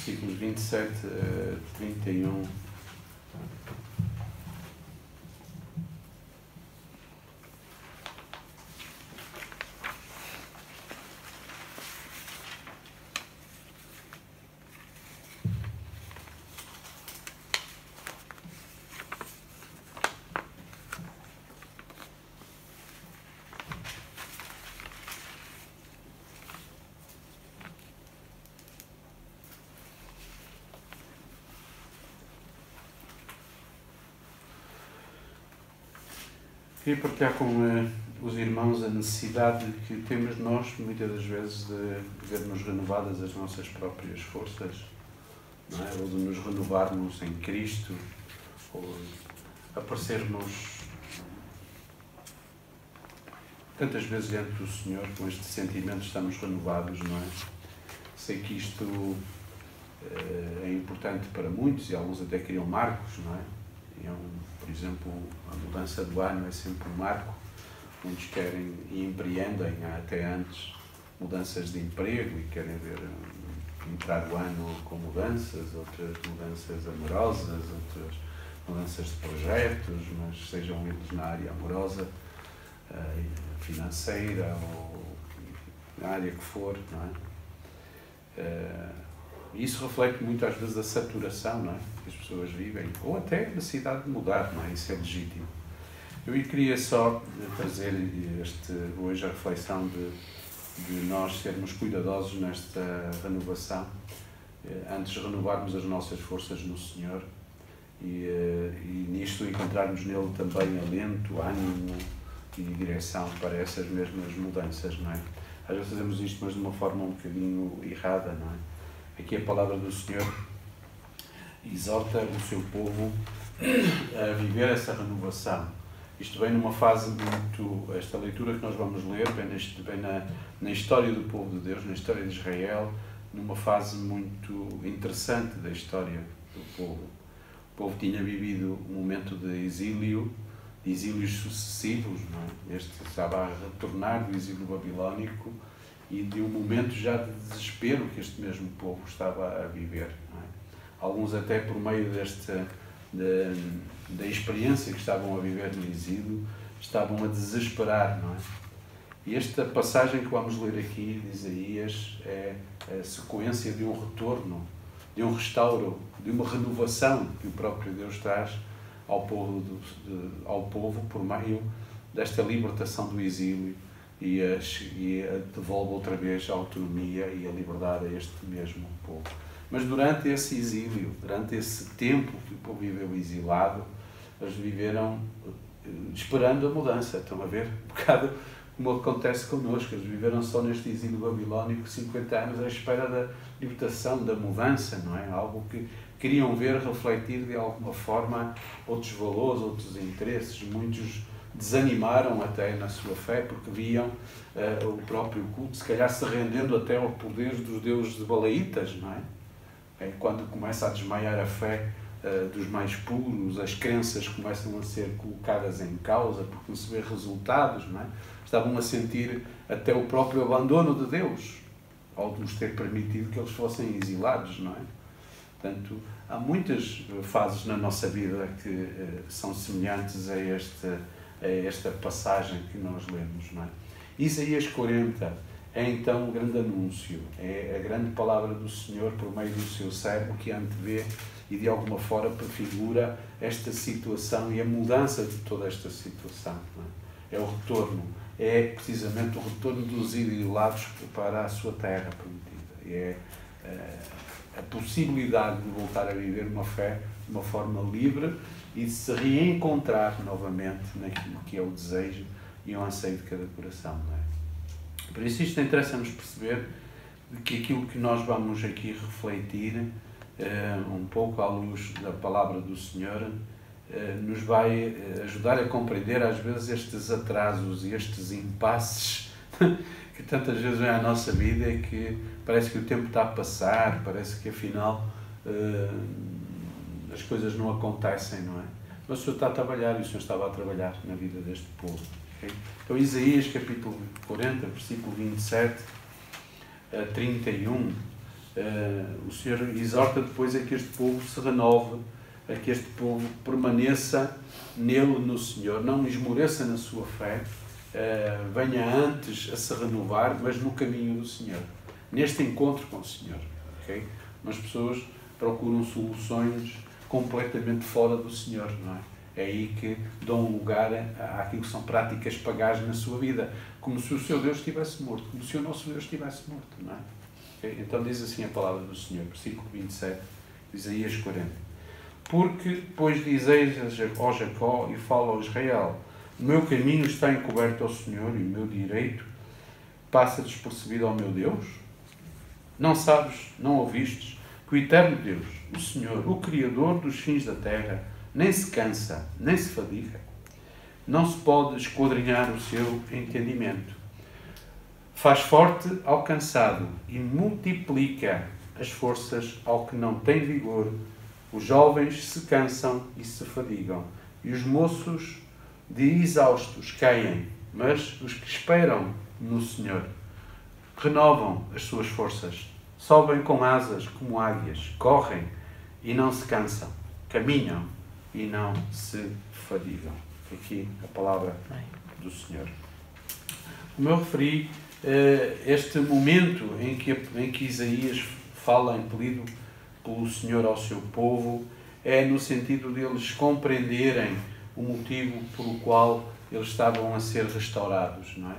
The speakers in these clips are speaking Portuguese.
versículos 27 a 31. Queria partilhar com os irmãos a necessidade que temos nós, muitas das vezes, de vermos renovadas as nossas próprias forças, não é? Ou de nos renovarmos em Cristo, ou aparecermos tantas vezes diante do Senhor, com este sentimento estamos renovados, não é? Sei que isto é importante para muitos e alguns até criam marcos, não é? Por exemplo, a mudança do ano é sempre um marco. Muitos querem e empreendem até antes mudanças de emprego e querem ver entrar o ano com mudanças, outras mudanças amorosas, outras mudanças de projetos, mas sejam eles na área amorosa, financeira ou na área que for, não é? Isso reflete muito às vezes a saturação, não é? Que as pessoas vivem, ou até a necessidade de mudar, não é? Isso é legítimo. Eu queria só trazer hoje a reflexão de nós sermos cuidadosos nesta renovação, antes de renovarmos as nossas forças no Senhor e nisto encontrarmos nele também alento, ânimo e direção para essas mesmas mudanças, não é? Às vezes fazemos isto, mas de uma forma um bocadinho errada, não é? Aqui a palavra do Senhor exorta o seu povo a viver essa renovação. Isto vem numa fase muito... Esta leitura que nós vamos ler vem na história do povo de Deus, na história de Israel, numa fase muito interessante da história do povo. O povo tinha vivido um momento de exílios sucessivos, não é? Este estava a retornar do exílio babilónico e de um momento já de desespero que este mesmo povo estava a viver, não é? Alguns até por meio da experiência que estavam a viver no exílio, estavam a desesperar, não é? E esta passagem que vamos ler aqui de Isaías é a sequência de um retorno, de um restauro, de uma renovação que o próprio Deus traz ao povo por meio desta libertação do exílio e devolve outra vez a autonomia e a liberdade a este mesmo povo. Mas durante esse exílio, durante esse tempo que o povo viveu exilado, eles viveram esperando a mudança. Estão a ver? Um bocado como acontece connosco. Eles viveram só neste exílio babilónico 50 anos à espera da libertação, da mudança, não é? Algo que queriam ver refletir de alguma forma outros valores, outros interesses. Muitos desanimaram até na sua fé porque viam o próprio culto, se calhar se rendendo até ao poder dos deuses de balaítas, não é? Quando começa a desmaiar a fé dos mais puros, as crenças começam a ser colocadas em causa porque não se vê resultados, não é? Estavam a sentir até o próprio abandono de Deus, ao nos ter permitido que eles fossem exilados, não é? Portanto, há muitas fases na nossa vida que são semelhantes a esta passagem que nós lemos, não é? Isaías 40 é então o grande anúncio, é a grande palavra do Senhor por meio do seu servo que antevê e de alguma forma prefigura esta situação e a mudança de toda esta situação, não é? É o retorno, é precisamente o retorno dos exilados para a sua terra prometida, é a possibilidade de voltar a viver uma fé de uma forma livre e de se reencontrar novamente naquilo que é o desejo e o anseio de cada coração, não é? Por isso isto interessa-nos perceber que aquilo que nós vamos aqui refletir um pouco à luz da palavra do Senhor nos vai ajudar a compreender às vezes estes atrasos e estes impasses que tantas vezes vêm à nossa vida e que parece que o tempo está a passar, parece que afinal as coisas não acontecem, não é? Mas o Senhor está a trabalhar e o Senhor estava a trabalhar na vida deste povo. Okay? Então Isaías capítulo 40, versículo 27 a 31, o Senhor exorta depois a que este povo se renove, a que este povo permaneça nele, no Senhor, não esmoreça na sua fé, venha antes a se renovar, mas no caminho do Senhor, neste encontro com o Senhor. Okay? As pessoas procuram soluções completamente fora do Senhor, não é? É aí que dão lugar àquilo que são práticas pagãs na sua vida, como se o seu Deus estivesse morto, como se o nosso Deus estivesse morto, não é? Okay? Então diz assim a palavra do Senhor, versículo 27, Isaías 40. Porque, pois dizeis ao Jacó e fala ao Israel, o meu caminho está encoberto ao Senhor e o meu direito passa despercebido ao meu Deus? Não sabes, não ouvistes, que o eterno Deus, o Senhor, o Criador dos fins da terra, nem se cansa, nem se fadiga. Não se pode esquadrinhar o seu entendimento. Faz forte ao cansado e multiplica as forças ao que não tem vigor. Os jovens se cansam e se fadigam, e os moços de exaustos caem, mas os que esperam no Senhor renovam as suas forças, sobem com asas como águias, correm e não se cansam, caminham e não se fadigam. Aqui a palavra do Senhor. Como eu referi, este momento em que Isaías fala impelido pelo Senhor ao seu povo é no sentido de eles compreenderem o motivo pelo qual eles estavam a ser restaurados, não é?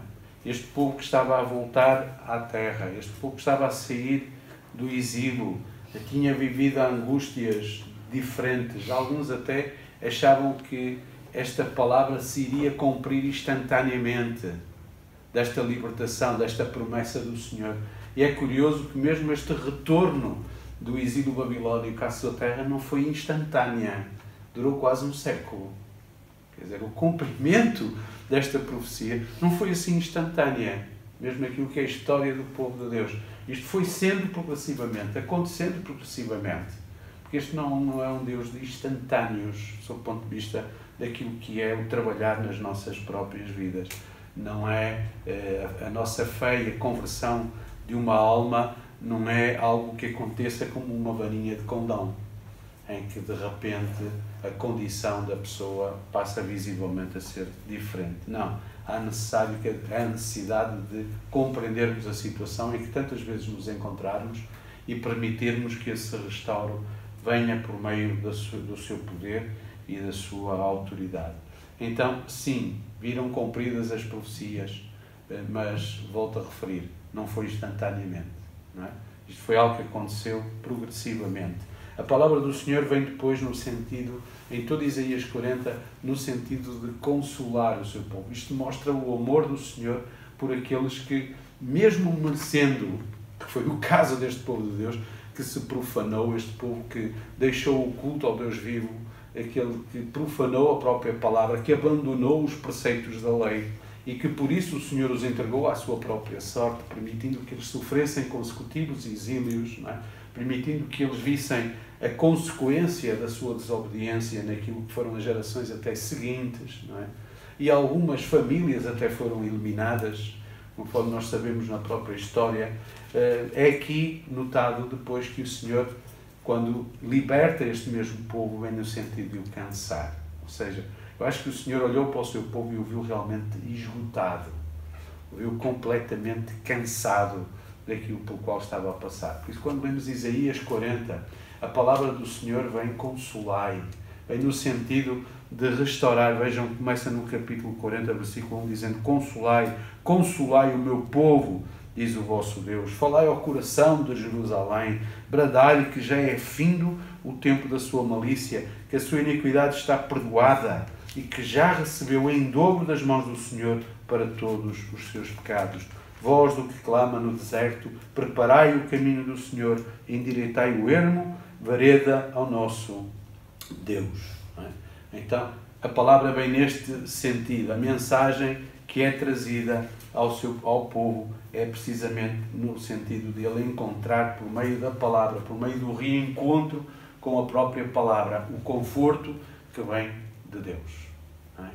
Este povo que estava a voltar à terra, este povo que estava a sair do exílio, tinha vivido angústias diferentes. Alguns até achavam que esta palavra se iria cumprir instantaneamente, desta libertação, desta promessa do Senhor. E é curioso que mesmo este retorno do exílio babilónico à sua terra não foi instantânea, durou quase um século. Quer dizer, o cumprimento desta profecia não foi assim instantânea, mesmo aquilo que é a história do povo de Deus. Isto foi sendo progressivamente, acontecendo progressivamente, porque este não é um Deus de instantâneos, sob o ponto de vista daquilo que é o trabalhar nas nossas próprias vidas. Não é a nossa fé e a conversão de uma alma, não é algo que aconteça como uma varinha de condão, em que de repente a condição da pessoa passa visivelmente a ser diferente. Não, há necessidade de compreendermos a situação em que tantas vezes nos encontrarmos e permitirmos que esse restauro venha por meio do seu poder e da sua autoridade. Então, sim, viram cumpridas as profecias, mas, volto a referir, não foi instantaneamente, não é? Isto foi algo que aconteceu progressivamente. A palavra do Senhor vem depois no sentido, em todo Isaías 40, no sentido de consolar o seu povo. Isto mostra o amor do Senhor por aqueles que, mesmo merecendo, que foi o caso deste povo de Deus, que se profanou, este povo que deixou o culto ao Deus vivo, aquele que profanou a própria palavra, que abandonou os preceitos da lei e que por isso o Senhor os entregou à sua própria sorte, permitindo que eles sofressem consecutivos exílios, não é? Permitindo que eles vissem a consequência da sua desobediência naquilo que foram as gerações até seguintes, não é? E algumas famílias até foram eliminadas, conforme nós sabemos na própria história. É aqui notado depois que o Senhor, quando liberta este mesmo povo, vem no sentido de o cansar. Ou seja, eu acho que o Senhor olhou para o seu povo e o viu realmente esgotado, o viu completamente cansado daquilo pelo qual estava a passar. Por isso, quando lemos Isaías 40, a palavra do Senhor vem consolai, vem no sentido de restaurar. Vejam, começa no capítulo 40, versículo 1, dizendo: consolai, consolai o meu povo, diz o vosso Deus. Falai ao coração de Jerusalém, bradai-lhe que já é findo o tempo da sua malícia, que a sua iniquidade está perdoada e que já recebeu em dobro das mãos do Senhor para todos os seus pecados. Voz do que clama no deserto, preparai o caminho do Senhor, endireitai o ermo, vereda ao nosso Deus. Não é? Então, a palavra vem neste sentido. A mensagem que é trazida ao povo é precisamente no sentido de ele encontrar, por meio da palavra, por meio do reencontro com a própria palavra, o conforto que vem de Deus. Não é?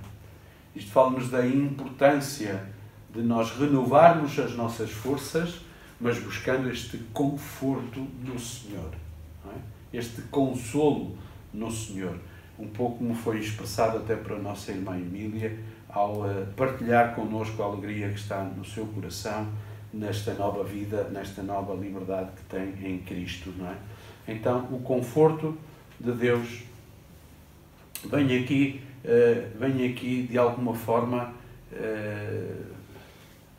Isto fala-nos da importância de nós renovarmos as nossas forças, mas buscando este conforto no Senhor, não é? Este consolo no Senhor. Um pouco como foi expressado até para a nossa irmã Emília, ao partilhar connosco a alegria que está no seu coração, nesta nova vida, nesta nova liberdade que tem em Cristo, não é? Então, o conforto de Deus vem aqui de alguma forma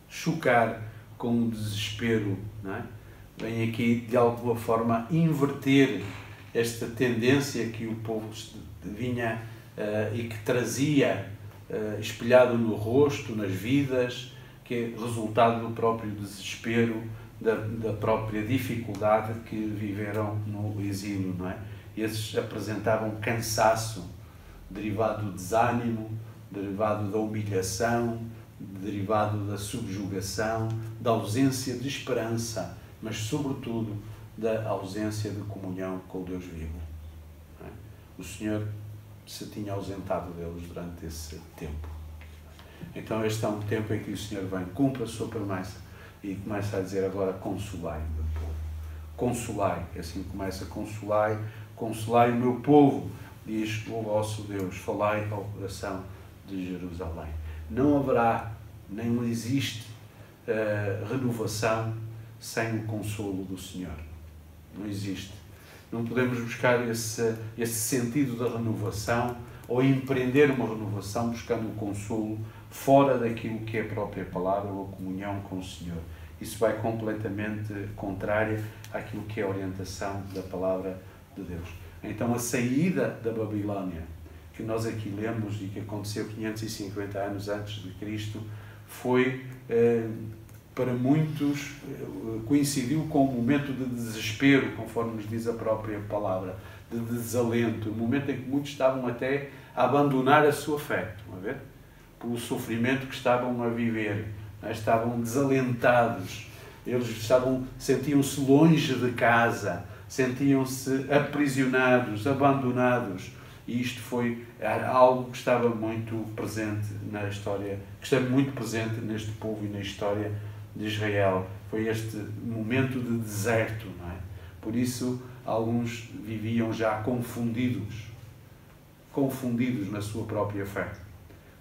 chocar com o desespero, não é? Vem aqui de alguma forma inverter esta tendência que o povo vinha e que trazia espelhado no rosto, nas vidas, que é resultado do próprio desespero, da própria dificuldade que viveram no exílio, não é? Esses apresentavam cansaço, derivado do desânimo, derivado da humilhação, derivado da subjugação, da ausência de esperança, mas sobretudo da ausência de comunhão com o Deus vivo. Não é? O Senhor se tinha ausentado deles durante esse tempo. Então este é um tempo em que o Senhor vem, cumpre a sua promessa e começa a dizer agora: consolai o meu povo. Consolai, assim começa: consolai o meu povo, diz o vosso Deus, falai ao coração de Jerusalém. Não haverá, nem existe renovação sem o consolo do Senhor. Não existe. Não podemos buscar esse sentido da renovação ou empreender uma renovação buscando o consolo fora daquilo que é a própria palavra ou a comunhão com o Senhor. Isso vai completamente contrária àquilo que é a orientação da palavra de Deus. Então a saída da Babilónia, que nós aqui lemos e que aconteceu 550 anos antes de Cristo, foi, para muitos, coincidiu com um momento de desespero, conforme nos diz a própria palavra, de desalento, um momento em que muitos estavam até a abandonar a sua fé, estão a ver? Pelo sofrimento que estavam a viver, estavam desalentados, eles sentiam-se longe de casa, sentiam-se aprisionados, abandonados, e isto foi algo que estava muito presente na história, que esteve muito presente neste povo e na história de Israel. Foi este momento de deserto, não é? Por isso alguns viviam já confundidos na sua própria fé,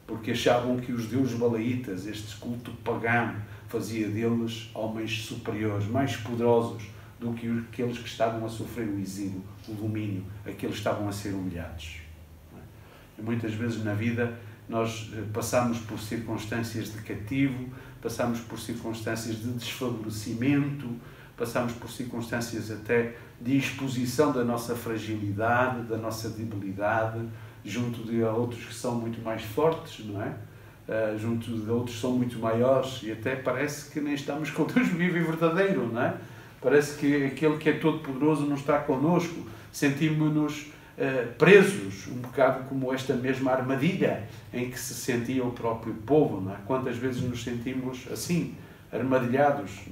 porque achavam que os deuses balaítas, este culto pagão, fazia deles homens superiores, mais poderosos do que aqueles que estavam a sofrer o exílio, o domínio, aqueles que estavam a ser humilhados. E muitas vezes na vida nós passamos por circunstâncias de cativo, passamos por circunstâncias de desfavorecimento, passamos por circunstâncias até de exposição da nossa fragilidade, da nossa debilidade, junto de outros que são muito mais fortes, não é? Junto de outros que são muito maiores, e até parece que nem estamos com Deus vivo e verdadeiro, não é? Parece que aquele que é todo-poderoso não está connosco, sentimos-nos presos, um bocado como esta mesma armadilha em que se sentia o próprio povo, não é? Quantas vezes nos sentimos assim, armadilhados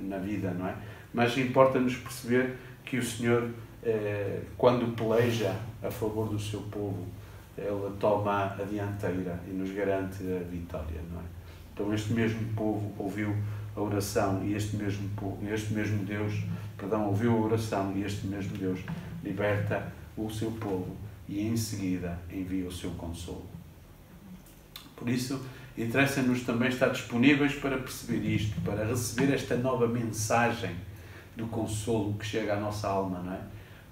na vida, não é? Mas importa-nos perceber que o Senhor, quando peleja a favor do seu povo, Ele toma a dianteira e nos garante a vitória, não é? Então este mesmo povo ouviu a oração e este mesmo Deus ouviu a oração e este mesmo Deus liberta o seu povo e em seguida envia o seu consolo. Por isso, interessa-nos também estar disponíveis para perceber isto, para receber esta nova mensagem do consolo que chega à nossa alma, não é?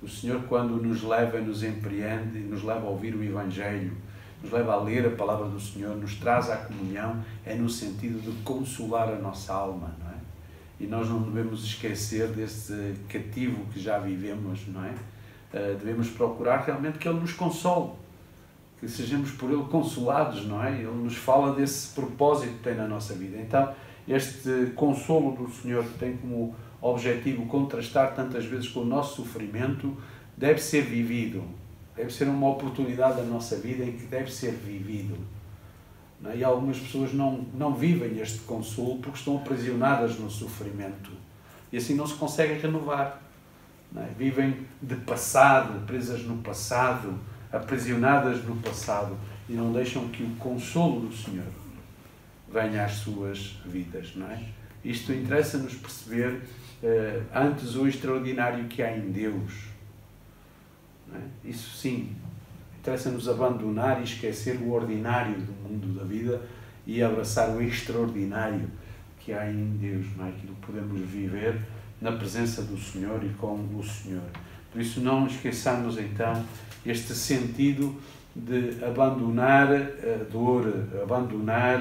O Senhor, quando nos leva, nos empreende, nos leva a ouvir o Evangelho, nos leva a ler a palavra do Senhor, nos traz à comunhão, é no sentido de consolar a nossa alma, não é? E nós não devemos esquecer desse cativo que já vivemos, não é? Devemos procurar realmente que Ele nos console, que sejamos por Ele consolados, não é? Ele nos fala desse propósito que tem na nossa vida. Então, este consolo do Senhor que tem como objetivo contrastar tantas vezes com o nosso sofrimento, deve ser vivido. Deve ser uma oportunidade da nossa vida em que deve ser vivido. Não é? E algumas pessoas não vivem este consolo porque estão aprisionadas no sofrimento. E assim não se conseguem renovar. Não é? Vivem de passado, presas no passado, aprisionadas no passado e não deixam que o consolo do Senhor venha às suas vidas, não é? Isto interessa-nos perceber antes o extraordinário que há em Deus. Não é? Isso sim, interessa-nos abandonar e esquecer o ordinário do mundo da vida e abraçar o extraordinário que há em Deus, não é? Aquilo que podemos viver na presença do Senhor e com o Senhor. Por isso não esqueçamos então este sentido de abandonar a dor, abandonar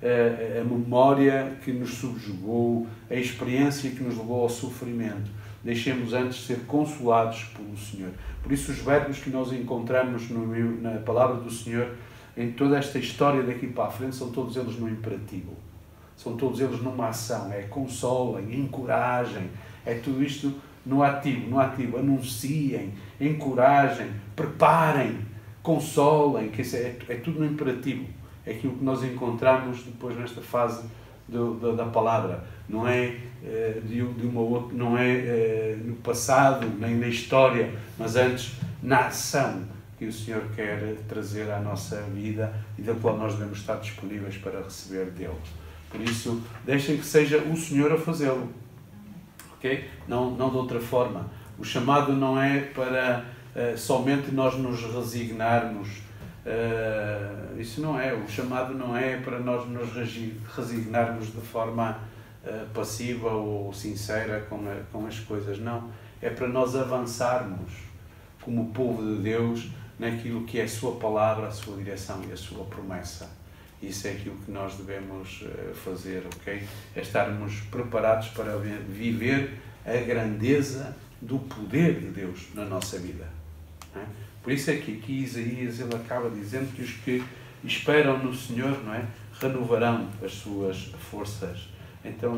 a memória que nos subjugou, a experiência que nos levou ao sofrimento. Deixemos antes ser consolados pelo Senhor. Por isso os verbos que nós encontramos na palavra do Senhor, em toda esta história daqui para a frente, são todos eles no imperativo. São todos eles numa ação. É consolem, encorajem, é tudo isto no ativo, anunciem, encorajem, preparem, consolem, que é tudo no imperativo. É aquilo que nós encontramos depois nesta fase da palavra. Não é de uma outra, não é no passado, nem na história, mas antes na ação que o Senhor quer trazer à nossa vida e da qual nós devemos estar disponíveis para receber dele. Por isso, deixem que seja o Senhor a fazê-lo. Okay? Não de outra forma. O chamado não é para somente nós nos resignarmos. Isso não é. O chamado não é para nós nos resignarmos de forma passiva ou sincera com as coisas. Não. É para nós avançarmos como povo de Deus naquilo que é a sua palavra, a sua direção e a sua promessa. Isso é aquilo que nós devemos fazer, ok? É estarmos preparados para viver a grandeza do poder de Deus na nossa vida. Não é? Por isso é que aqui Isaías ele acaba dizendo que os que esperam no Senhor, não é? Renovarão as suas forças. Então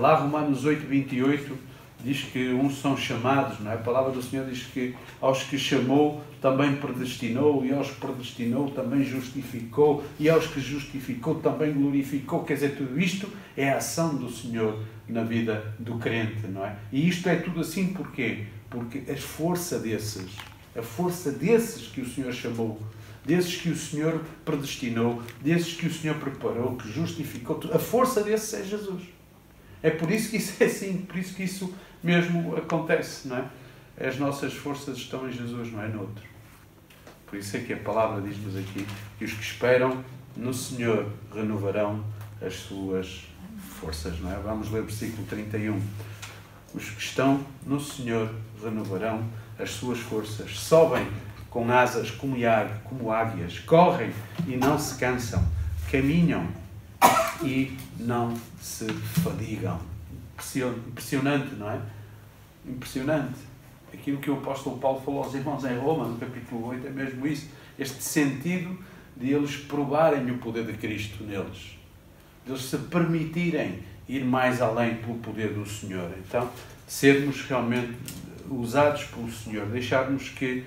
lá Romanos 8:28 diz que uns são chamados, não é? A palavra do Senhor diz que aos que chamou também predestinou, e aos que predestinou também justificou, e aos que justificou também glorificou. Quer dizer, tudo isto é a ação do Senhor na vida do crente, não é? E isto é tudo assim porquê? Porque a força desses que o Senhor chamou, desses que o Senhor predestinou, desses que o Senhor preparou, que justificou, a força desses é Jesus. É por isso que isso é assim, por isso que isso mesmo acontece, não é? As nossas forças estão em Jesus, não é noutro. Por isso é que a palavra diz-nos aqui que os que esperam no Senhor renovarão as suas forças, não é? Vamos ler o versículo 31. Os que estão no Senhor renovarão as suas forças, sobem com asas como águias, correm e não se cansam, caminham e não se fadigam. Impressionante, não é? Impressionante. Aquilo que o apóstolo Paulo falou aos irmãos em Roma, no capítulo 8, é mesmo isso. Este sentido de eles provarem o poder de Cristo neles. De eles se permitirem ir mais além pelo poder do Senhor. Então, sermos realmente usados pelo Senhor. Deixarmos que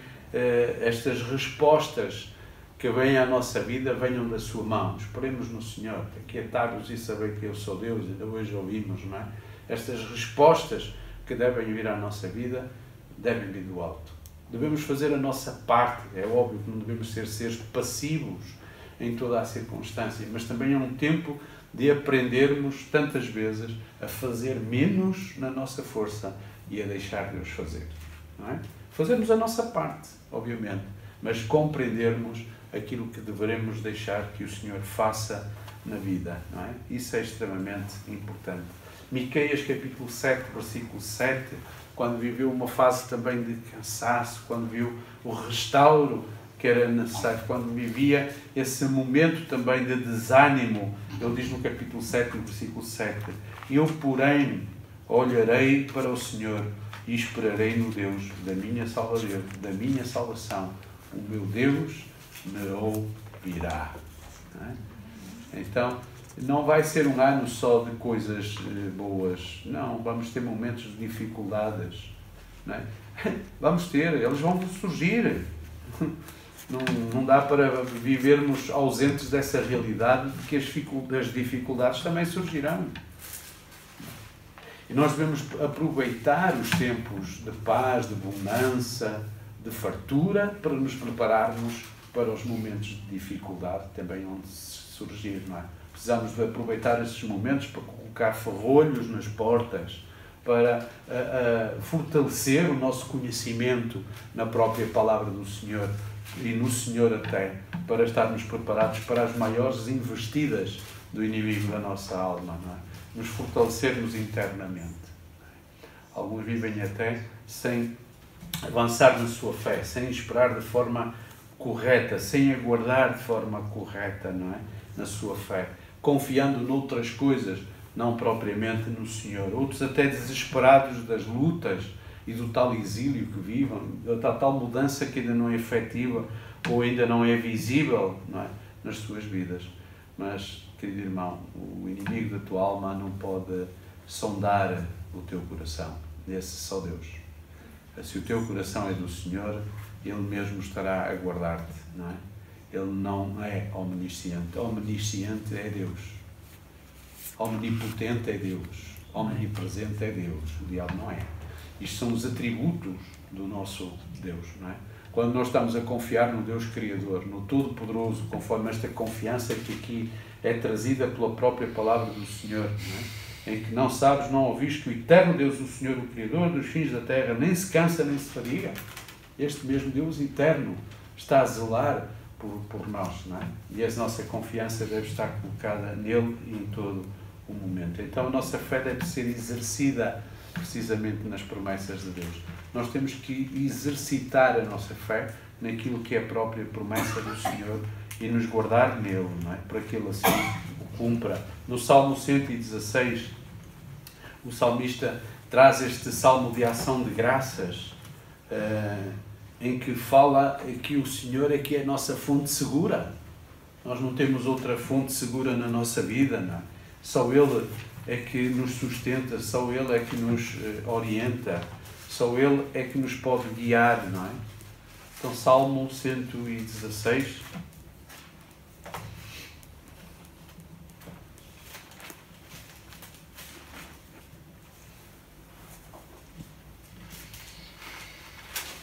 estas respostas que vêm à nossa vida venham da sua mão. Esperemos no Senhor. Aquietar-nos e saber que eu sou Deus. Ainda hoje ouvimos, não é? Estas respostas que devem vir à nossa vida devem vir do alto. Devemos fazer a nossa parte. É óbvio que não devemos ser seres passivos em toda a circunstância, mas também é um tempo de aprendermos tantas vezes a fazer menos na nossa força e a deixar Deus fazer. Não é? Fazermos a nossa parte, obviamente, mas compreendermos aquilo que devemos deixar que o Senhor faça na vida. Não é? Isso é extremamente importante. Miqueias capítulo 7, versículo 7, quando viveu uma fase também de cansaço, quando viu o restauro que era necessário, quando vivia esse momento também de desânimo, ele diz no capítulo 7, no versículo 7, eu, porém, olharei para o Senhor e esperarei no Deus da minha salvação. O meu Deus me ouvirá. Não é? Então, não vai ser um ano só de coisas boas. Não, vamos ter momentos de dificuldades. Não é? Vamos ter, eles vão surgir. Não dá para vivermos ausentes dessa realidade, porque as dificuldades também surgirão. E nós devemos aproveitar os tempos de paz, de bonança, de fartura, para nos prepararmos para os momentos de dificuldade também onde surgir, não é? Precisamos de aproveitar esses momentos para colocar ferrolhos nas portas, para fortalecer o nosso conhecimento na própria palavra do Senhor e no Senhor até, para estarmos preparados para as maiores investidas do inimigo da nossa alma, não é? Nos fortalecermos internamente. Alguns vivem até sem avançar na sua fé, sem esperar de forma correta, sem aguardar de forma correta, não é? Na sua fé, confiando noutras coisas, não propriamente no Senhor. Outros até desesperados das lutas e do tal exílio que vivem, da tal mudança que ainda não é efetiva ou ainda não é visível, não é? Nas suas vidas. Mas, querido irmão, o inimigo da tua alma não pode sondar o teu coração. Esse só Deus. Se o teu coração é do Senhor, Ele mesmo estará a guardar-te, não é? Ele não é omnisciente. Omnisciente é Deus. Omnipotente é Deus. Omnipresente é Deus. O diabo não é. Isto são os atributos do nosso Deus, não é? Quando nós estamos a confiar no Deus Criador, no Todo-Poderoso, conforme esta confiança que aqui é trazida pela própria palavra do Senhor, não é? Em que não sabes, não ouviste que o eterno Deus, o Senhor, o Criador dos fins da terra, nem se cansa nem se fadiga. Este mesmo Deus eterno está a zelar por nós, não é? E a nossa confiança deve estar colocada nele e em todo o momento. Então a nossa fé deve ser exercida precisamente nas promessas de Deus. Nós temos que exercitar a nossa fé naquilo que é a própria promessa do Senhor e nos guardar nele, não é? Para que ele assim o cumpra. No Salmo 116, o salmista traz este salmo de ação de graças, em que fala que o Senhor é que é a nossa fonte segura. Nós não temos outra fonte segura na nossa vida, não é? Só Ele é que nos sustenta, só Ele é que nos orienta, só Ele é que nos pode guiar, não é? Então, Salmo 116.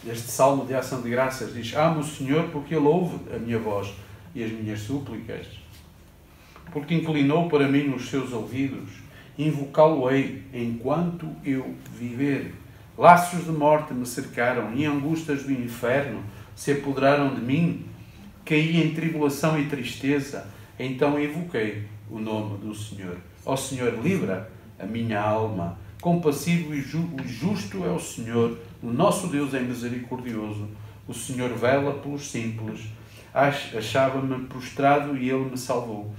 Este salmo de ação de graças diz: amo o Senhor porque Ele ouve a minha voz e as minhas súplicas, porque inclinou para mim os seus ouvidos. Invocá-lo-ei enquanto eu viver. Laços de morte me cercaram e angústias do inferno se apoderaram de mim. Caí em tribulação e tristeza, então invoquei o nome do Senhor. Ó Senhor, livra a minha alma. Compassivo e justo é o Senhor, o nosso Deus é misericordioso. O Senhor vela pelos simples. Achava-me prostrado e Ele me salvou.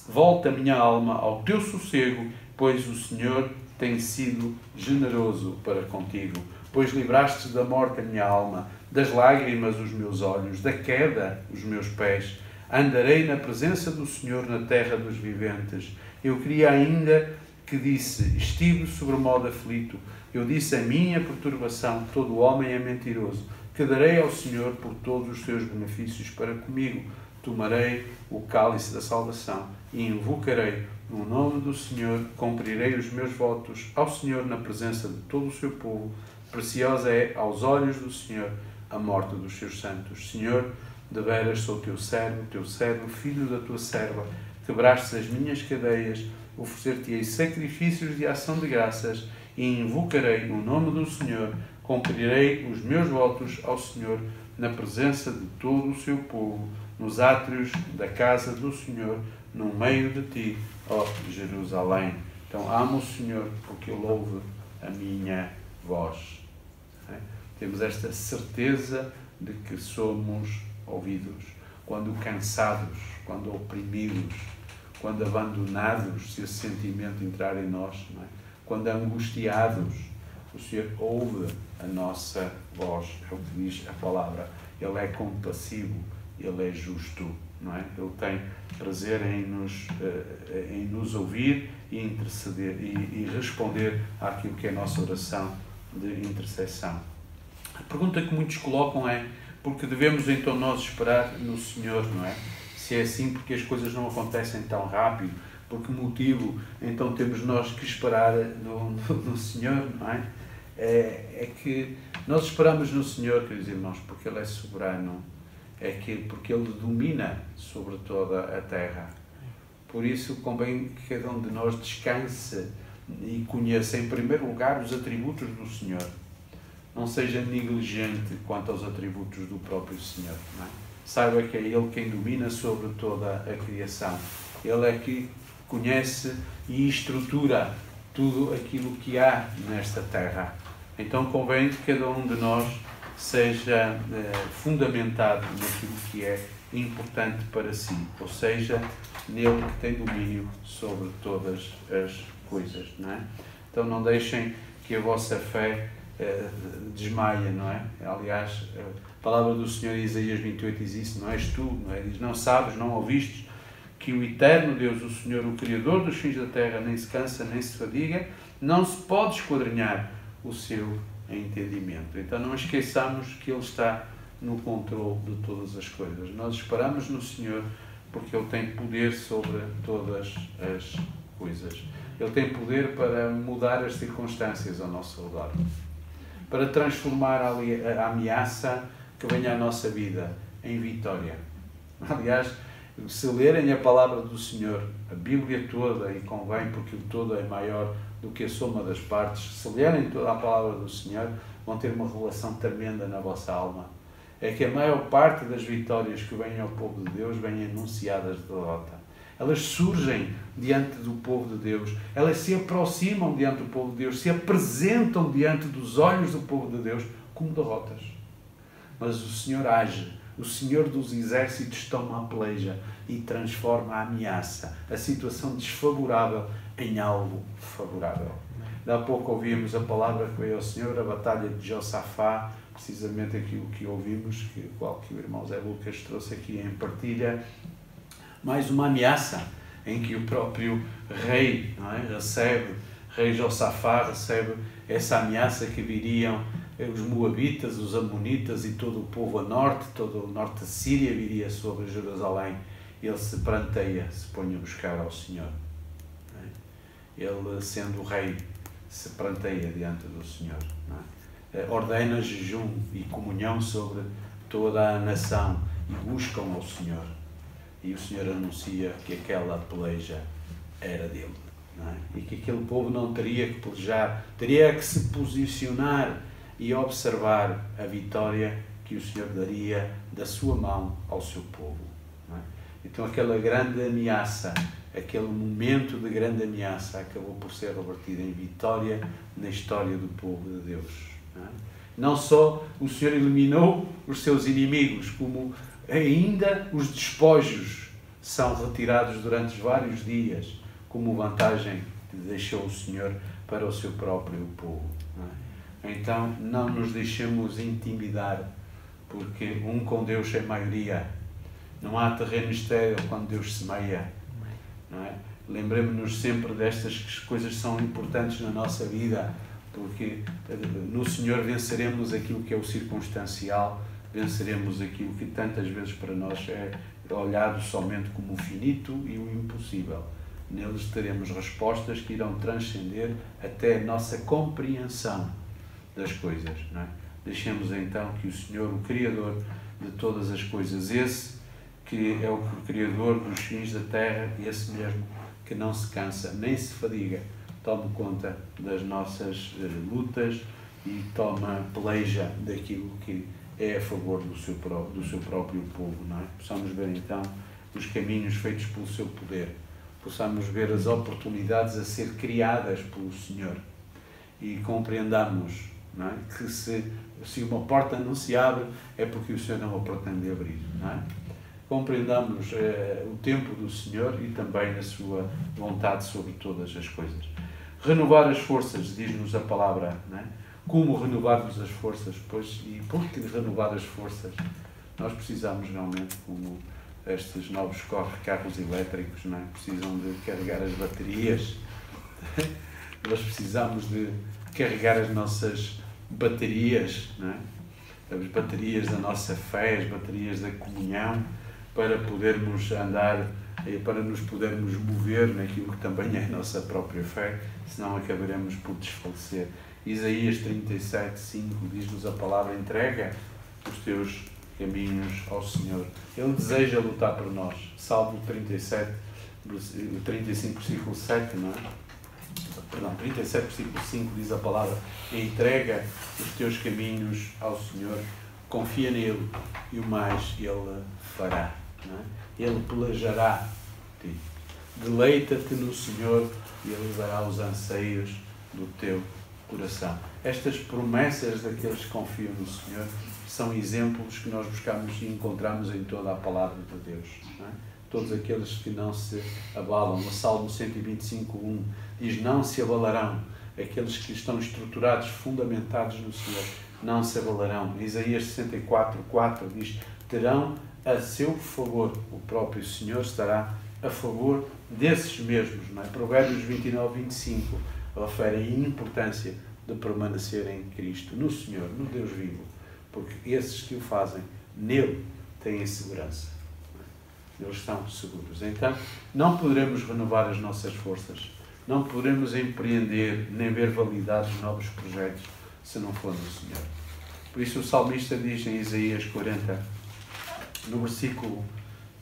Volta a minha alma ao teu sossego, pois o Senhor tem sido generoso para contigo. Pois livraste da morte a minha alma, das lágrimas os meus olhos, da queda os meus pés. Andarei na presença do Senhor na terra dos viventes. Eu queria ainda que disse: estive sobremodo aflito. Eu disse: a minha perturbação, todo homem é mentiroso. Que darei ao Senhor por todos os seus benefícios para comigo. Tomarei o cálice da salvação e invocarei no nome do Senhor, cumprirei os meus votos ao Senhor na presença de todo o seu povo. Preciosa é aos olhos do Senhor a morte dos seus santos. Senhor, deveras sou teu servo, filho da tua serva. Quebraste as minhas cadeias, oferecer-te-ei sacrifícios de ação de graças e invocarei o nome do Senhor, cumprirei os meus votos ao Senhor na presença de todo o seu povo, nos átrios da casa do Senhor, no meio de ti, ó Jerusalém. Então, amo o Senhor porque Ele ouve a minha voz. Temos esta certeza de que somos ouvidos. Quando cansados, quando oprimidos, quando abandonados, se esse sentimento entrar em nós, não é? Quando angustiados, o Senhor ouve a nossa voz. É o que diz a palavra. Ele é compassivo, Ele é justo, não é? Ele tem prazer em nos ouvir e interceder e responder àquilo que é a nossa oração de intercessão. A pergunta que muitos colocam é: porque devemos então nós esperar no Senhor, não é? Se é assim, porque as coisas não acontecem tão rápido, por que motivo então temos nós que esperar no Senhor, não é? É que nós esperamos no Senhor, queridos irmãos, porque Ele é soberano, porque Ele domina sobre toda a terra. Por isso convém que cada um de nós descanse e conheça em primeiro lugar os atributos do Senhor. Não seja negligente quanto aos atributos do próprio Senhor. Não é? Saiba que é Ele quem domina sobre toda a criação. Ele é que conhece e estrutura tudo aquilo que há nesta terra. Então convém que cada um de nós seja fundamentado naquilo que é importante para si, ou seja, nele que tem domínio sobre todas as coisas, não é? Então não deixem que a vossa fé desmaia, não é? Aliás, a palavra do Senhor em Isaías 28 diz isso, não és tu, não é? Diz, não sabes, não ouvistes que o eterno Deus, o Senhor, o Criador dos fins da terra, nem se cansa, nem se fadiga, não se pode esquadrinhar o seu entendimento. Então não esqueçamos que Ele está no controle de todas as coisas. Nós esperamos no Senhor porque Ele tem poder sobre todas as coisas. Ele tem poder para mudar as circunstâncias ao nosso redor, para transformar a ameaça que venha à nossa vida em vitória. Aliás, se lerem a palavra do Senhor, a Bíblia toda, e convém porque o todo é maior do que a soma das partes, se lerem toda a palavra do Senhor, vão ter uma revelação tremenda na vossa alma. É que a maior parte das vitórias que vêm ao povo de Deus vêm anunciadas de derrota. Elas surgem diante do povo de Deus, elas se aproximam diante do povo de Deus, se apresentam diante dos olhos do povo de Deus como derrotas. Mas o Senhor age, o Senhor dos exércitos toma a peleja e transforma a ameaça, a situação desfavorável, em algo favorável. Há pouco ouvimos a palavra que veio ao Senhor, a batalha de Josafá, precisamente aquilo que ouvimos, que o irmão Zé Lucas trouxe aqui em partilha, mais uma ameaça em que o próprio rei, não é, rei Josafá recebe essa ameaça que viriam os moabitas, os amonitas e todo o povo a norte, todo o norte da Síria viria sobre Jerusalém. Ele se pranteia, se põe a buscar ao Senhor. Ele, sendo o rei, se pranteia diante do Senhor. Não é? Ordena jejum e comunhão sobre toda a nação e buscam ao Senhor. E o Senhor anuncia que aquela peleja era dele. Não é? E que aquele povo não teria que pelejar, teria que se posicionar e observar a vitória que o Senhor daria da sua mão ao seu povo. Não é? Então aquela grande ameaça, aquele momento de grande ameaça acabou por ser revertido em vitória na história do povo de Deus. Não é? Não só o Senhor eliminou os seus inimigos, como ainda os despojos são retirados durante vários dias, como vantagem que deixou o Senhor para o seu próprio povo. Não é? Então, não nos deixemos intimidar, porque com Deus é maioria. Não há terreno estéril quando Deus semeia. Não é? Lembremos-nos sempre destas coisas que são importantes na nossa vida, porque no Senhor venceremos aquilo que é o circunstancial, venceremos aquilo que tantas vezes para nós é olhado somente como o finito e o impossível. Neles teremos respostas que irão transcender até a nossa compreensão das coisas. Não é? Deixemos então que o Senhor, o Criador de todas as coisas, esse que é o Criador dos fins da terra, esse mesmo que não se cansa nem se fadiga, tome conta das nossas lutas e toma peleja daquilo que é a favor do seu próprio povo. Não é? Possamos ver então os caminhos feitos pelo seu poder, possamos ver as oportunidades a ser criadas pelo Senhor e compreendamos, não é, que se uma porta não se abre é porque o Senhor não a pretende abrir. Não é? Compreendamos o tempo do Senhor e também a sua vontade sobre todas as coisas. Renovar as forças, diz-nos a palavra. Não é? Como renovarmos as forças? Pois, e por que renovar as forças? Nós precisamos realmente, como estes novos carros elétricos, não é? Precisam de carregar as baterias. Nós precisamos de carregar as nossas baterias, não é? As baterias da nossa fé, as baterias da comunhão, para podermos andar, para nos podermos mover naquilo que também é a nossa própria fé, senão acabaremos por desfalecer. Isaías 37, 5 diz-nos a palavra: entrega os teus caminhos ao Senhor. Ele deseja lutar por nós. Salmo 37 o 35, versículo 7, não é? Perdão, 37, versículo 5 diz a palavra: entrega os teus caminhos ao Senhor, confia nele e o mais ele fará, não é? Ele pelejará-te. Deleita-te no Senhor e ele dará os anseios do teu coração. Estas promessas daqueles que confiam no Senhor são exemplos que nós buscamos e encontramos em toda a palavra de Deus, não é? Todos aqueles que não se abalam. No Salmo 125:1 diz: não se abalarão. Aqueles que estão estruturados, fundamentados no Senhor, não se abalarão. Isaías 64:4 diz: terão a seu favor. O próprio Senhor estará a favor desses mesmos, não é? Provérbios 29:25 refere a importância de permanecer em Cristo, no Senhor, no Deus vivo, porque esses que o fazem, nele, têm segurança. Eles estão seguros. Então, não poderemos renovar as nossas forças, não poderemos empreender nem ver validados novos projetos se não for no Senhor. Por isso o salmista diz em Isaías 40, no versículo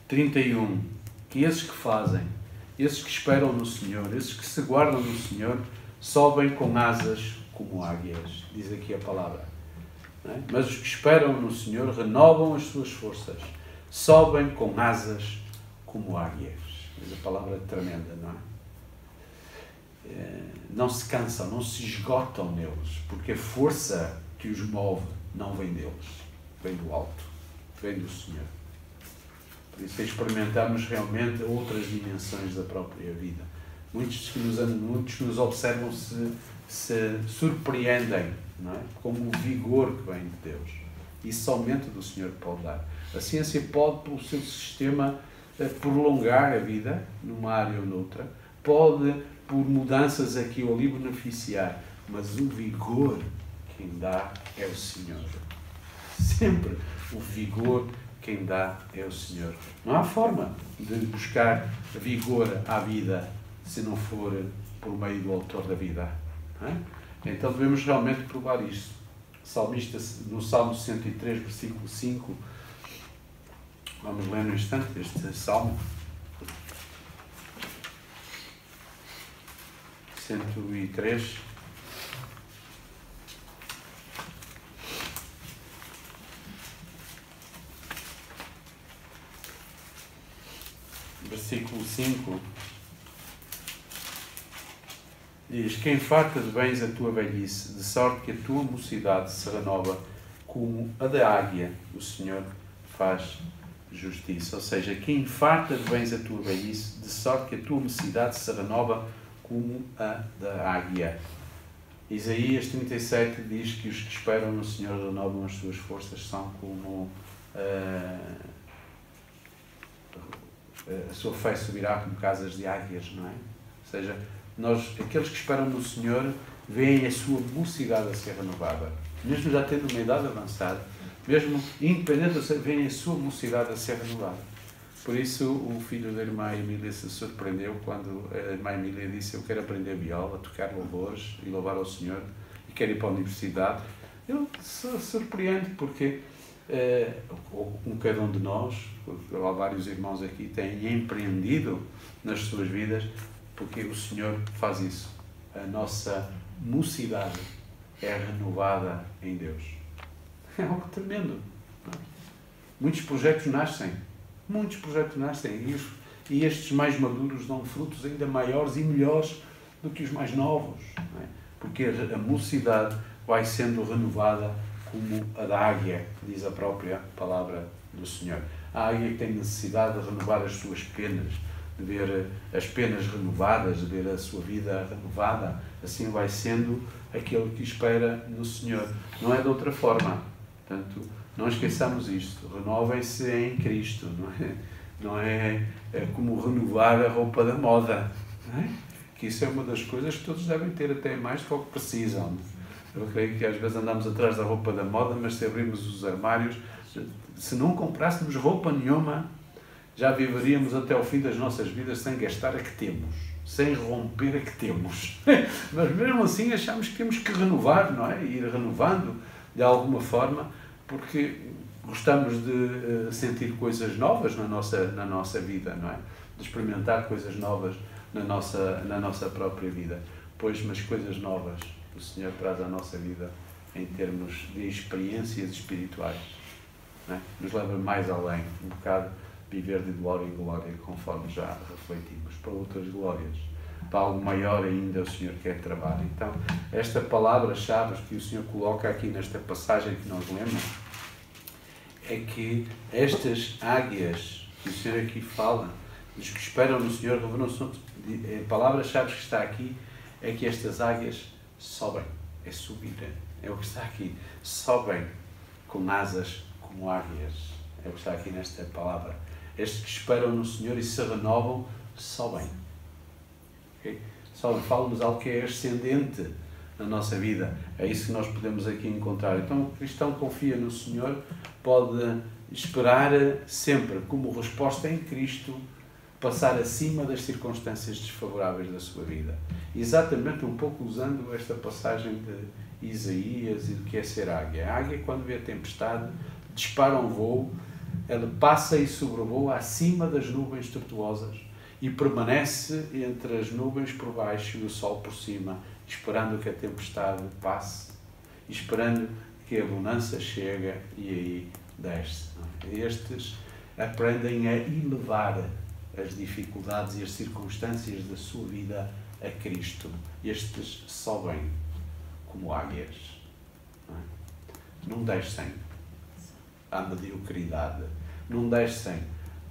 31, que esses que fazem, esses que esperam no Senhor, esses que se guardam no Senhor, sobem com asas como águias, diz aqui a palavra. Não é? Mas os que esperam no Senhor renovam as suas forças, sobem com asas como águias. Diz a palavra tremenda, não é? Não se cansam, não se esgotam neles, porque a força que os move não vem deles, vem do alto, vem do Senhor. Por isso experimentamos realmente outras dimensões da própria vida. Muitos que nos observam se surpreendem, não é? Com o vigor que vem de Deus. E somente do Senhor pode dar. A ciência pode, pelo seu sistema, prolongar a vida numa área ou noutra, pode, por mudanças aqui ou ali, beneficiar, mas o vigor quem dá é o Senhor. Sempre o vigor quem dá é o Senhor. Não há forma de buscar vigor à vida se não for por meio do autor da vida. Não é? Então devemos realmente provar isto. O salmista, no Salmo 103, versículo 5, vamos ler no instante este Salmo. 103. Versículo 5. Diz: quem farta de bens a tua velhice, de sorte que a tua mocidade se renova como a da águia, o Senhor faz justiça. Ou seja, quem farta de bens a tua velhice, de sorte que a tua mocidade se renova como a da águia. Isaías 37 diz que os que esperam no Senhor renovam as suas forças, são como a sua fé subirá como casas de águias, não é? Ou seja, aqueles que esperam no Senhor veem a sua mocidade a ser renovada. Mesmo já tendo uma idade avançada, mesmo independente, veem a sua mocidade a ser renovada. Por isso, o filho da irmã Emília se surpreendeu quando a irmã Emília disse: eu quero aprender viola, tocar louvores e louvar ao Senhor, e quero ir para a universidade. Ele se surpreende porque com cada um de nós, há vários irmãos aqui, têm empreendido nas suas vidas, porque o Senhor faz isso. A nossa mocidade é renovada em Deus. É algo tremendo. Não é? Muitos projetos nascem, e estes mais maduros dão frutos ainda maiores e melhores do que os mais novos. Não é? Porque a mocidade vai sendo renovada como a da águia, diz a própria palavra do Senhor. A águia que tem necessidade de renovar as suas penas, de ver as penas renovadas, de ver a sua vida renovada, assim vai sendo aquele que espera no Senhor. Não é de outra forma. Portanto, não esqueçamos isto. Renovem-se em Cristo. Não é como renovar a roupa da moda. Não é? Que isso é uma das coisas que todos devem ter, até mais do que precisam. Eu creio que às vezes andamos atrás da roupa da moda, mas se abrirmos os armários, se não comprássemos roupa nenhuma, já viveríamos até ao fim das nossas vidas sem gastar a que temos, sem romper a que temos. Mas mesmo assim achamos que temos que renovar, não é? Ir renovando de alguma forma, porque gostamos de sentir coisas novas na nossa vida, não é? de experimentar coisas novas na nossa própria vida. Mas coisas novas o Senhor traz à nossa vida em termos de experiências espirituais. Não é? Nos leva mais além, um bocado viver de glória em glória, conforme já refletimos, para outras glórias. Para algo maior ainda o Senhor quer trabalhar. Então, esta palavra-chave que o Senhor coloca aqui nesta passagem que nós lemos é que estas águias que o Senhor aqui fala, os que esperam no Senhor, a palavra-chave que está aqui é que estas águias sobem, é subir, é o que está aqui, sobem com asas como águias, é o que está aqui nesta palavra. Estes que esperam no Senhor e se renovam, sobem. Okay? Sobem, fala-nos algo que é ascendente na nossa vida, é isso que nós podemos aqui encontrar. Então o cristão confia no Senhor, pode esperar sempre, como resposta em Cristo, passar acima das circunstâncias desfavoráveis da sua vida. Exatamente um pouco usando esta passagem de Isaías e do que é ser águia. A águia, quando vê a tempestade, dispara um voo, ela passa e sobrevoa acima das nuvens tortuosas e permanece entre as nuvens por baixo e o sol por cima, esperando que a tempestade passe, esperando que a bonança chegue e aí desce. Estes aprendem a elevar as dificuldades e as circunstâncias da sua vida a Cristo. Estes sobem como águias. Não descem à mediocridade, não descem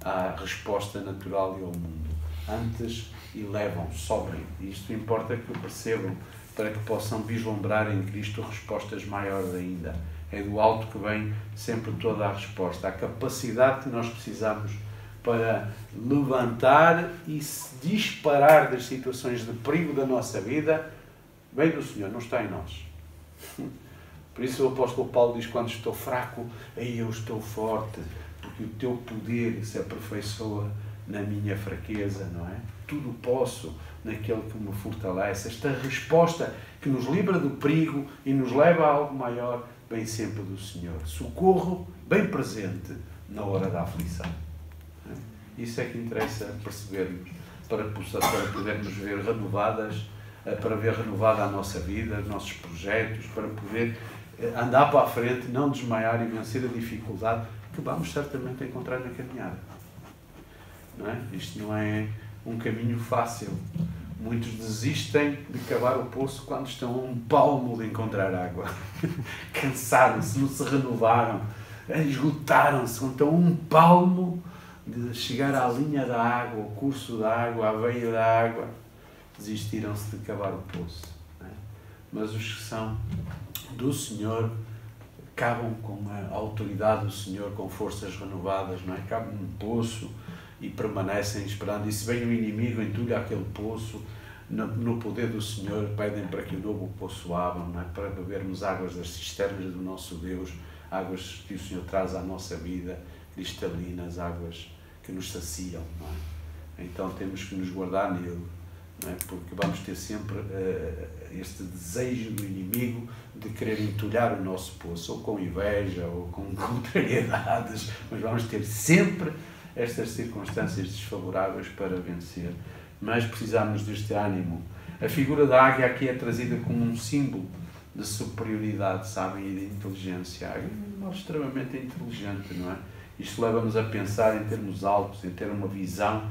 à resposta natural e ao mundo. Antes elevam, sobem. E isto importa que percebam, para que possam vislumbrar em Cristo respostas maiores ainda. É do alto que vem sempre toda a resposta. A capacidade que nós precisamos para levantar e se disparar das situações de perigo da nossa vida, vem do Senhor, não está em nós. Por isso o apóstolo Paulo diz, quando estou fraco, aí eu estou forte, porque o teu poder se aperfeiçoa na minha fraqueza, não é? Tudo posso naquele que me fortalece. Esta resposta que nos livra do perigo e nos leva a algo maior, vem sempre do Senhor. Socorro bem presente na hora da aflição. Isso é que interessa percebermos, para podermos ver renovadas, para ver renovada a nossa vida, os nossos projetos, para poder andar para a frente, não desmaiar e vencer a dificuldade que vamos certamente encontrar na caminhada. Não é? Isto não é um caminho fácil. Muitos desistem de cavar o poço quando estão a um palmo de encontrar água. Cansaram-se, não se renovaram, esgotaram-se, quando estão a um palmo de chegar à linha da água, ao curso da água, à veia da água, desistiram-se de cavar o poço. Não é? Mas os que são do Senhor cavam com a autoridade do Senhor, com forças renovadas, não é? Cavam num poço e permanecem esperando. E se vem o inimigo, entulha aquele poço, no poder do Senhor, pedem para que o novo poço abra, não é? Para bebermos águas das cisternas do nosso Deus, águas que o Senhor traz à nossa vida, cristalinas, águas que nos saciam, não é? Então temos que nos guardar nele, não é? Porque vamos ter sempre este desejo do inimigo de querer entulhar o nosso poço, ou com inveja, ou com contrariedades, mas vamos ter sempre estas circunstâncias desfavoráveis para vencer. Mas precisamos deste ânimo. A figura da águia aqui é trazida como um símbolo de superioridade, sabem, e de inteligência. A águia é um animal extremamente inteligente, não é? Isto leva-nos a pensar em termos altos, em ter uma visão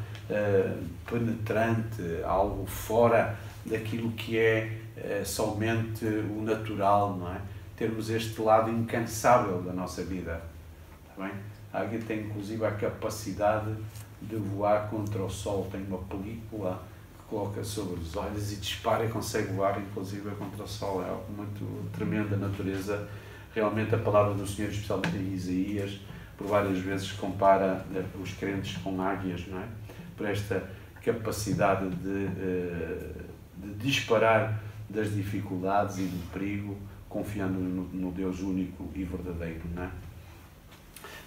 penetrante, algo fora daquilo que é somente o natural, não é? Termos este lado incansável da nossa vida. Está bem? A águia tem inclusive a capacidade de voar contra o sol, tem uma película que coloca sobre os olhos e dispara e consegue voar inclusive contra o sol. É algo muito tremendo. A natureza, realmente a palavra do Senhor, especialmente em Isaías, por várias vezes compara os crentes com águias, não é? Por esta capacidade de disparar das dificuldades e do perigo, confiando no Deus único e verdadeiro, não é?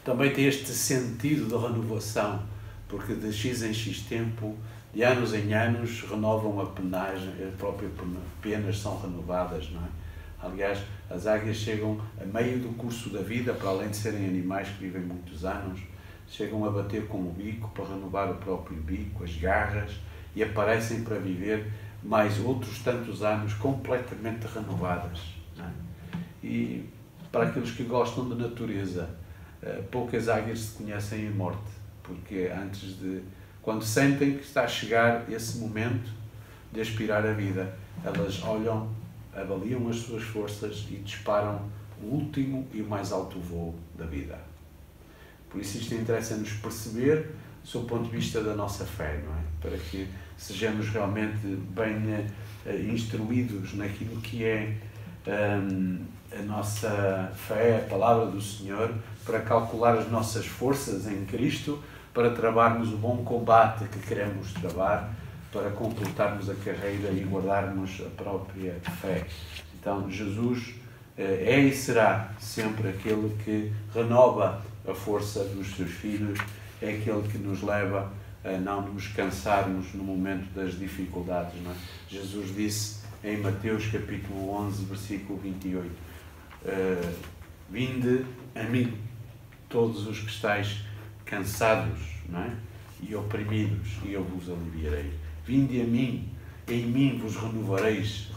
Também tem este sentido de renovação, porque de X em X tempo, de anos em anos, renovam a penagem, as próprias penas são renovadas, não é? Aliás, as águias chegam a meio do curso da vida, para além de serem animais que vivem muitos anos, chegam a bater com o bico para renovar o próprio bico, as garras, e aparecem para viver mais outros tantos anos completamente renovadas. Não é? E para aqueles que gostam de natureza, poucas águias se conhecem em morte, porque quando sentem que está a chegar esse momento de aspirar a vida, elas olham, avaliam as suas forças e disparam o último e o mais alto voo da vida. Por isso isto interessa-nos perceber do ponto de vista da nossa fé, não é? Para que sejamos realmente bem instruídos naquilo que é a nossa fé, a palavra do Senhor, para calcular as nossas forças em Cristo, para travarmos o bom combate que queremos travar, para completarmos a carreira e guardarmos a própria fé. Então, Jesus é e será sempre aquele que renova a força dos seus filhos, é aquele que nos leva a não nos cansarmos no momento das dificuldades. Não é? Jesus disse em Mateus capítulo 11, versículo 28, vinde a mim, todos os que estáis cansados, não é? E oprimidos, e eu vos aliviarei. Vinde a mim, em mim vos renovareis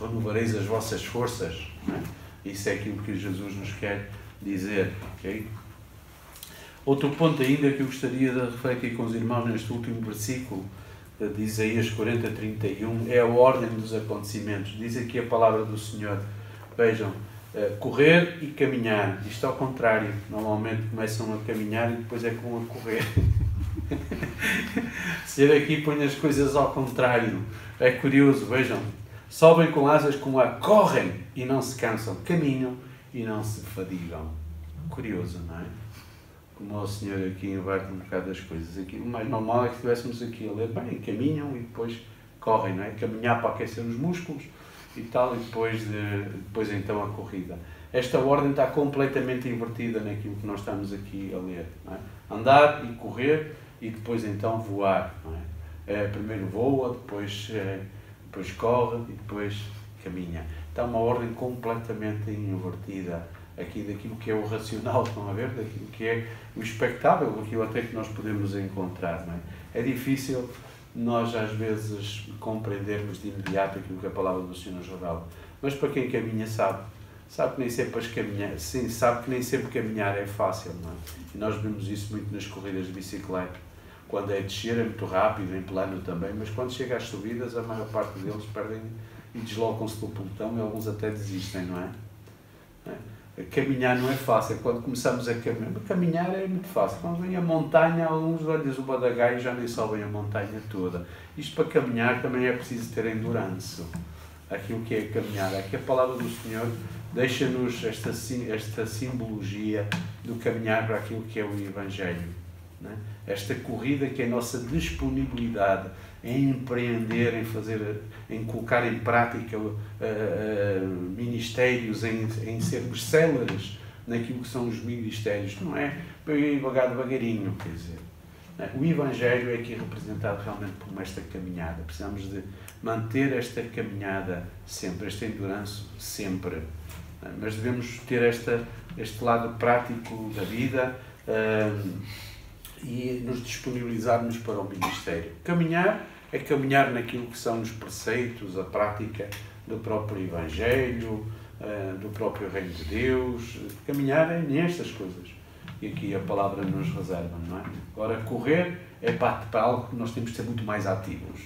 as vossas forças. Não é? Isso é aquilo que Jesus nos quer dizer. Okay? Outro ponto ainda que eu gostaria de refletir com os irmãos neste último versículo de Isaías 40:31 é a ordem dos acontecimentos. Diz aqui a palavra do Senhor. Vejam, correr e caminhar. Isto ao contrário. Normalmente começam a caminhar e depois é que vão a correr. Ser aqui põe as coisas ao contrário. É curioso, vejam. Sobem com asas como ar, correm e não se cansam, caminham e não se fadigam. Curioso, não é? Como o Senhor aqui inverte um bocado as coisas. Aqui, o mais normal é que estivéssemos aqui a ler bem, caminham e depois correm, não é? Caminhar para aquecer os músculos e tal, e depois então a corrida. Esta ordem está completamente invertida naquilo que nós estamos aqui a ler. Não é? Andar e correr e depois então voar. Não é? Primeiro voa, depois corre e depois caminha. Está uma ordem completamente invertida aqui daquilo que é o racional, estão a ver? Daquilo que é o expectável, daquilo até que nós podemos encontrar. Não é? É difícil nós às vezes compreendermos de imediato aquilo que a palavra do Senhor nos revela. Mas para quem caminha sabe que nem sempre sabe que nem sempre caminhar é fácil, não é? E nós vemos isso muito nas corridas de bicicleta. Quando é descer é muito rápido, em plano também, mas quando chega às subidas a maior parte deles perdem e deslocam-se do pelotão e alguns até desistem, não é? Caminhar não é fácil. Quando começamos a caminhar é muito fácil. Quando vem a montanha, alguns olhos o badagaio e já nem sobem a montanha toda. Isto para caminhar também é preciso ter endurance. Aquilo que é caminhar. Aqui a palavra do Senhor deixa-nos esta simbologia do caminhar para aquilo que é o Evangelho. Não é? Esta corrida que é a nossa disponibilidade em empreender, em colocar em prática ministérios, em sermos céleres naquilo que são os ministérios. Não é para ir devagarinho, quer dizer. O Evangelho é aqui representado realmente por esta caminhada. Precisamos de manter esta caminhada sempre, esta endurance sempre. Mas devemos ter este lado prático da vida e nos disponibilizarmos para o ministério. Caminhar é caminhar naquilo que são os preceitos, a prática do próprio Evangelho, do próprio Reino de Deus. Caminhar é nestas coisas. E aqui a palavra nos reserva, não é? Agora, correr é para algo que nós temos de ser muito mais ativos.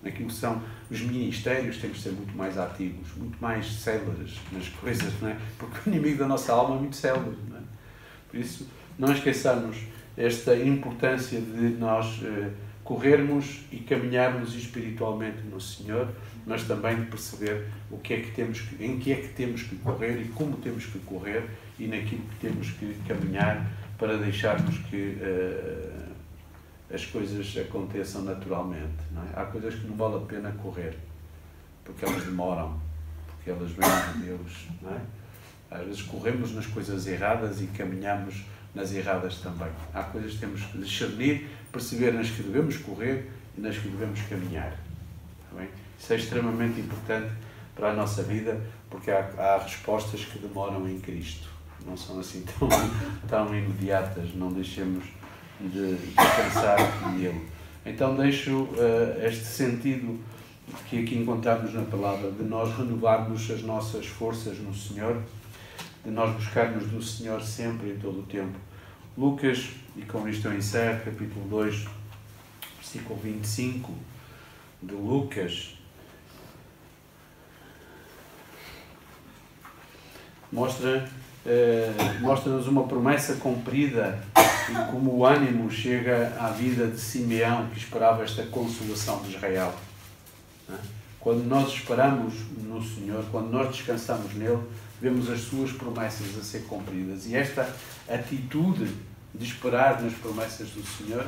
Naquilo que são os ministérios, temos de ser muito mais ativos, muito mais céleres nas coisas, não é? Porque o inimigo da nossa alma é muito célere, não é? Por isso, não esqueçamos esta importância de nós corrermos e caminharmos espiritualmente no Senhor, mas também de perceber em que é que temos que correr e como temos que correr e naquilo que temos que caminhar para deixarmos que as coisas aconteçam naturalmente. Não é? Há coisas que não vale a pena correr, porque elas demoram, porque elas vêm de Deus. Não é? Às vezes corremos nas coisas erradas e caminhamos nas erradas também. Há coisas que temos que discernir, perceber nas que devemos correr e nas que devemos caminhar. Está bem? Isso é extremamente importante para a nossa vida, porque há respostas que demoram em Cristo. Não são assim tão imediatas. Não deixemos de descansar nele. Então deixo este sentido que aqui encontramos na palavra, de nós renovarmos as nossas forças no Senhor, de nós buscarmos do Senhor sempre e todo o tempo. Lucas, e com isto eu encerro, capítulo 2, versículo 25 de Lucas, mostra-nos uma promessa cumprida e como o ânimo chega à vida de Simeão, que esperava esta consolação de Israel. Quando nós esperamos no Senhor, quando nós descansamos nele, vemos as suas promessas a ser cumpridas. E esta atitude de esperar nas promessas do Senhor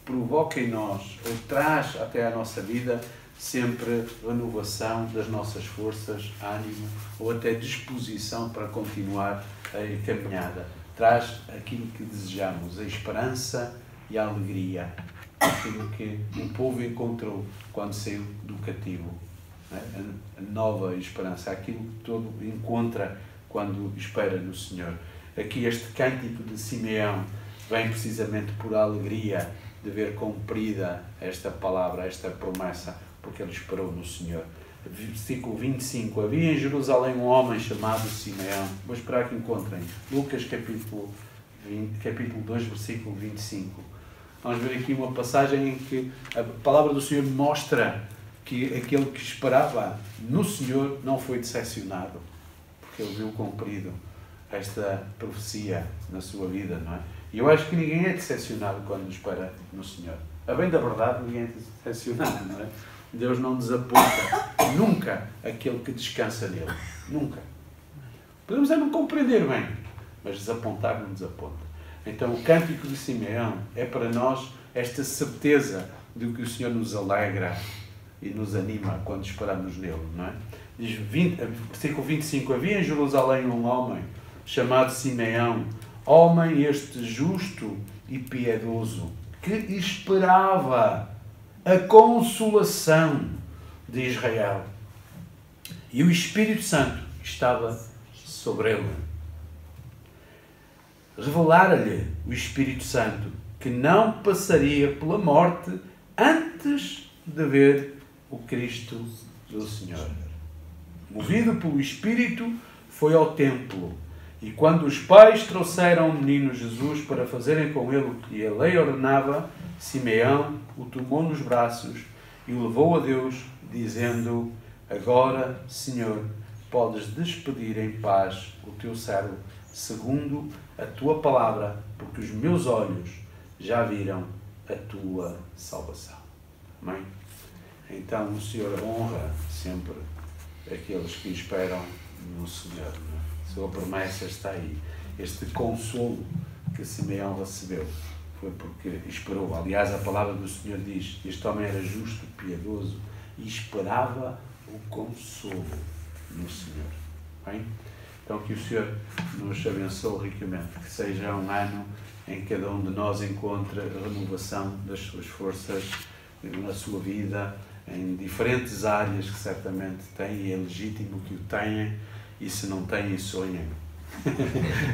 provoca em nós, ou traz até à nossa vida, sempre renovação das nossas forças, ânimo, ou até disposição para continuar a caminhada. Traz aquilo que desejamos, a esperança e a alegria, aquilo que o povo encontrou quando saiu do cativo. A nova esperança, aquilo que todo encontra quando espera no Senhor. Aqui este cântico de Simeão vem precisamente por a alegria de ver cumprida esta palavra, esta promessa, porque ele esperou no Senhor. Versículo 25. Havia em Jerusalém um homem chamado Simeão. Vou esperar que encontrem. Lucas capítulo 2, versículo 25. Vamos ver aqui uma passagem em que a palavra do Senhor mostra que aquele que esperava no Senhor não foi decepcionado, porque ele viu cumprido esta profecia na sua vida, não é? E eu acho que ninguém é decepcionado quando espera no Senhor. A bem da verdade, ninguém é decepcionado, não é? Deus não desaponta nunca aquele que descansa nele. Nunca. Podemos não compreender bem, mas desapontar não desaponta. Então o cântico de Simeão é para nós esta certeza de que o Senhor nos alegra e nos anima quando esperamos nele, não é? Diz, versículo 25, havia em Jerusalém um homem chamado Simeão, homem este justo e piedoso, que esperava a consolação de Israel. E o Espírito Santo estava sobre ele. Revelara-lhe o Espírito Santo que não passaria pela morte antes de ver o Cristo do Senhor. Movido pelo Espírito, foi ao templo. E quando os pais trouxeram o menino Jesus para fazerem com ele o que a lei ordenava, Simeão o tomou nos braços e o levou a Deus, dizendo: agora, Senhor, podes despedir em paz o teu servo, segundo a tua palavra, porque os meus olhos já viram a tua salvação. Amém? Então o Senhor honra sempre aqueles que esperam no Senhor. A sua promessa está aí. Este consolo que Simeão recebeu foi porque esperou. Aliás, a palavra do Senhor diz: este homem era justo, piedoso e esperava o consolo no Senhor. Bem? Então que o Senhor nos abençoe ricamente, que seja um ano em que cada um de nós encontre a renovação das suas forças na sua vida, em diferentes áreas que certamente têm, e é legítimo que o tenham, e se não têm, sonhem.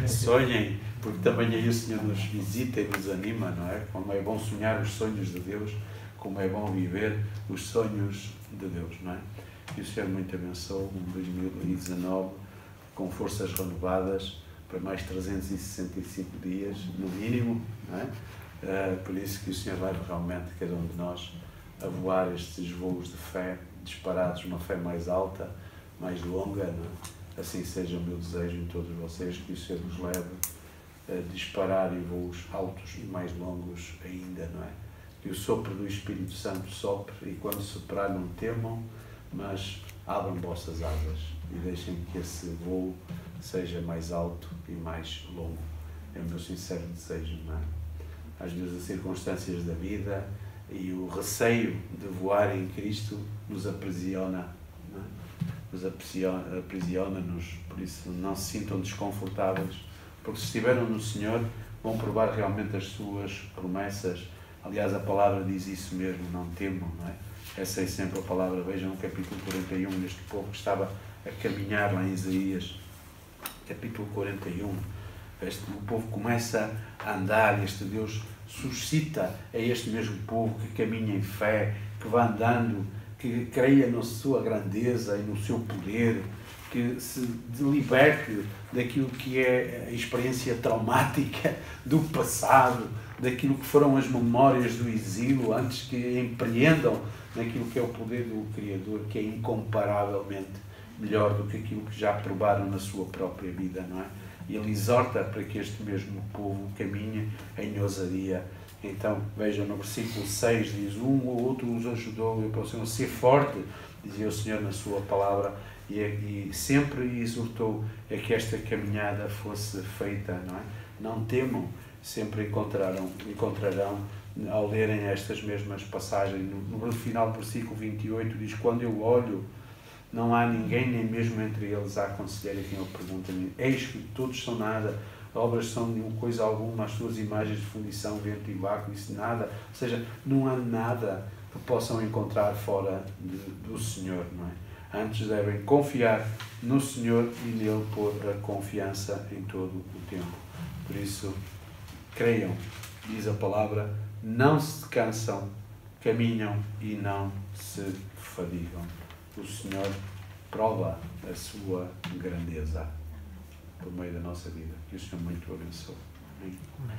Sonhem, porque também aí o Senhor nos visita e nos anima, não é? Como é bom sonhar os sonhos de Deus, como é bom viver os sonhos de Deus, não é? Que o Senhor muito abençoe um 2019 com forças renovadas para mais 365 dias, no mínimo, não é? Por isso que o Senhor leve realmente cada um de nós a voar estes voos de fé, disparados numa fé mais alta, mais longa, não é? Assim seja o meu desejo em todos vocês, que o Senhor nos leve a disparar em voos altos e mais longos ainda, não é? Que o sopro do Espírito Santo sopre e quando soprar não temam, mas abram vossas asas e deixem que esse voo seja mais alto e mais longo. É o meu sincero desejo, não é? Às vezes as circunstâncias da vida e o receio de voar em Cristo nos aprisiona, não é? Nos aprisiona-nos, por isso não se sintam desconfortáveis, porque se estiveram no Senhor vão provar realmente as suas promessas. Aliás, a palavra diz isso mesmo, não temam, não é? Essa é sempre a palavra. Vejam o capítulo 41, neste povo que estava a caminhar lá em Isaías, capítulo 41, O povo começa a andar, este Deus suscita a este mesmo povo que caminha em fé, que vai andando, que creia na sua grandeza e no seu poder, que se liberte daquilo que é a experiência traumática do passado, daquilo que foram as memórias do exílio, antes que empreendam naquilo que é o poder do Criador, que é incomparavelmente melhor do que aquilo que já provaram na sua própria vida, não é? E ele exorta para que este mesmo povo caminhe em ousadia. Então, vejam, no versículo 6 diz: um ou outro os ajudou, e para o Senhor ser forte, dizia o Senhor na sua palavra, e sempre exortou a que esta caminhada fosse feita, não é? Não temam, sempre encontrarão ao lerem estas mesmas passagens. No final do versículo 28 diz: quando eu olho, não há ninguém, nem mesmo entre eles, a aconselhar a quem eu pergunto-me. Eis que todos são nada, obras são nenhuma coisa alguma, as suas imagens de fundição, vento e vácuo, isso nada. Ou seja, não há nada que possam encontrar fora do Senhor, não é? Antes devem confiar no Senhor e nele pôr a confiança em todo o tempo. Por isso, creiam, diz a palavra, não se cansam, caminham e não se fadigam. O Senhor prova a sua grandeza por meio da nossa vida. Que o Senhor muito o abençoe. Amém.